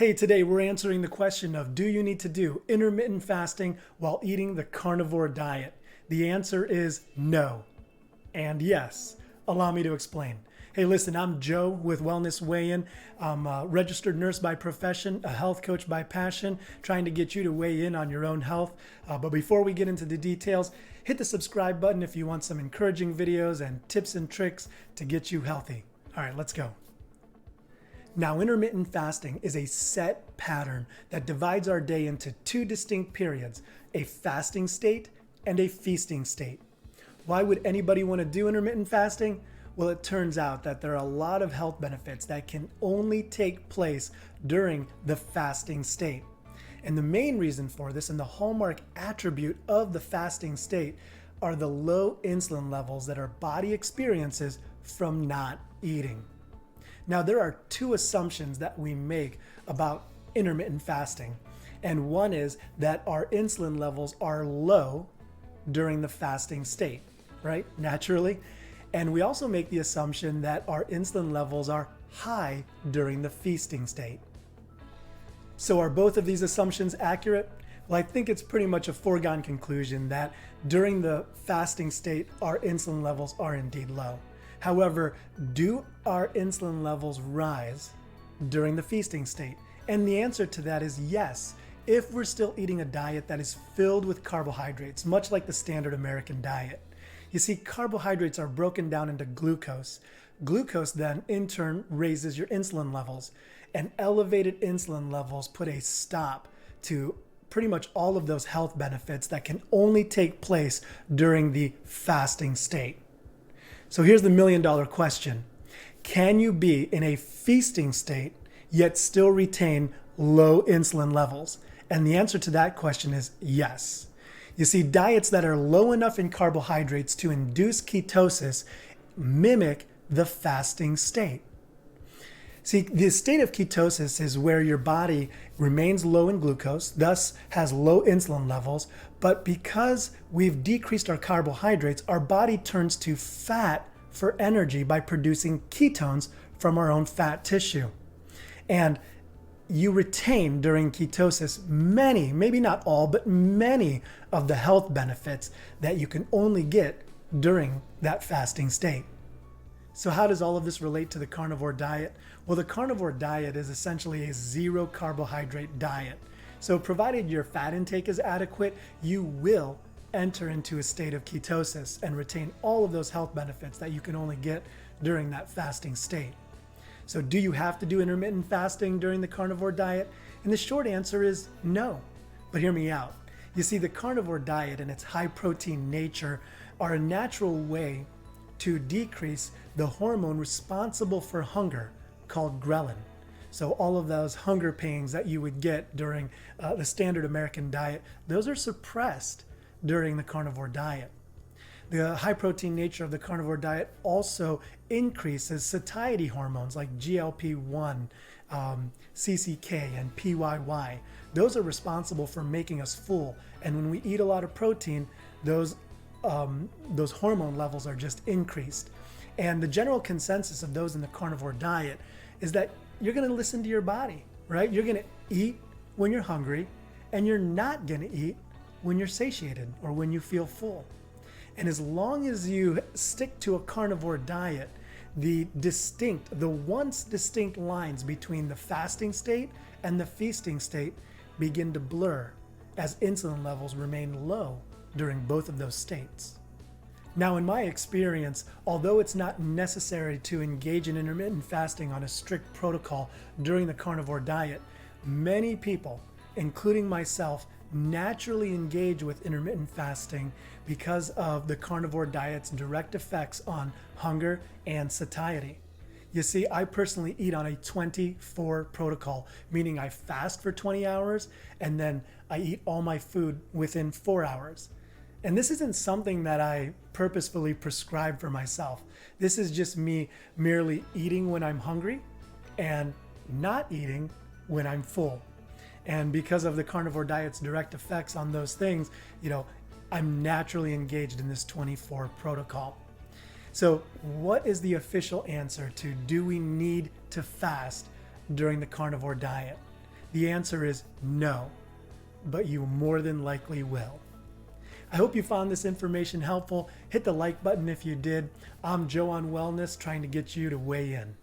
Hey, today we're answering the question of do you need to do intermittent fasting while eating the carnivore diet? The answer is no. And yes. Allow me to explain. Hey, listen, I'm Joe with Wellness Weigh-In. I'm a registered nurse by profession, a health coach by passion, trying to get you to weigh in on your own health. But before we get into the details, hit the subscribe button if you want some encouraging videos and tips and tricks to get you healthy. All right, let's go. Now, intermittent fasting is a set pattern that divides our day into two distinct periods, a fasting state and a feasting state. Why would anybody want to do intermittent fasting? Well, it turns out that there are a lot of health benefits that can only take place during the fasting state. And the main reason for this and the hallmark attribute of the fasting state are the low insulin levels that our body experiences from not eating. Now, there are two assumptions that we make about intermittent fasting. And one is that our insulin levels are low during the fasting state, right? Naturally. And we also make the assumption that our insulin levels are high during the feasting state. So are both of these assumptions accurate? Well, I think it's pretty much a foregone conclusion that during the fasting state, our insulin levels are indeed low. However, do our insulin levels rise during the feasting state? And the answer to that is yes, if we're still eating a diet that is filled with carbohydrates, much like the standard American diet. You see, carbohydrates are broken down into glucose. Glucose then, in turn, raises your insulin levels. And elevated insulin levels put a stop to pretty much all of those health benefits that can only take place during the fasting state. So here's the million-dollar question. Can you be in a feasting state yet still retain low insulin levels? And the answer to that question is yes. You see, diets that are low enough in carbohydrates to induce ketosis mimic the fasting state. See, the state of ketosis is where your body remains low in glucose, thus has low insulin levels, but because we've decreased our carbohydrates, our body turns to fat for energy by producing ketones from our own fat tissue. And you retain during ketosis many, maybe not all, but many of the health benefits that you can only get during that fasting state. So how does all of this relate to the carnivore diet? Well, the carnivore diet is essentially a zero carbohydrate diet. So provided your fat intake is adequate, you will enter into a state of ketosis and retain all of those health benefits that you can only get during that fasting state. So do you have to do intermittent fasting during the carnivore diet? And the short answer is no. But hear me out. You see, the carnivore diet and its high protein nature are a natural way to decrease the hormone responsible for hunger called ghrelin. So all of those hunger pains that you would get during the standard American diet, those are suppressed during the carnivore diet. The high protein nature of the carnivore diet also increases satiety hormones like GLP-1, CCK, and PYY. Those are responsible for making us full. And when we eat a lot of protein, those hormone levels are just increased. And the general consensus of those in the carnivore diet is that you're going to listen to your body, right? You're going to eat when you're hungry, and you're not going to eat when you're satiated or when you feel full. And as long as you stick to a carnivore diet, the once distinct lines between the fasting state and the feasting state begin to blur as insulin levels remain low during both of those states. Now, in my experience, although it's not necessary to engage in intermittent fasting on a strict protocol during the carnivore diet, many people, including myself, naturally engage with intermittent fasting because of the carnivore diet's direct effects on hunger and satiety. You see, I personally eat on a 24 protocol, meaning I fast for 20 hours and then I eat all my food within 4 hours. And this isn't something that I purposefully prescribe for myself. This is just me merely eating when I'm hungry and not eating when I'm full. And because of the carnivore diet's direct effects on those things, I'm naturally engaged in this 24 protocol. So what is the official answer to do we need to fast during the carnivore diet? The answer is no, but you more than likely will. I hope you found this information helpful. Hit the like button if you did. I'm Joe on Wellness, trying to get you to weigh in.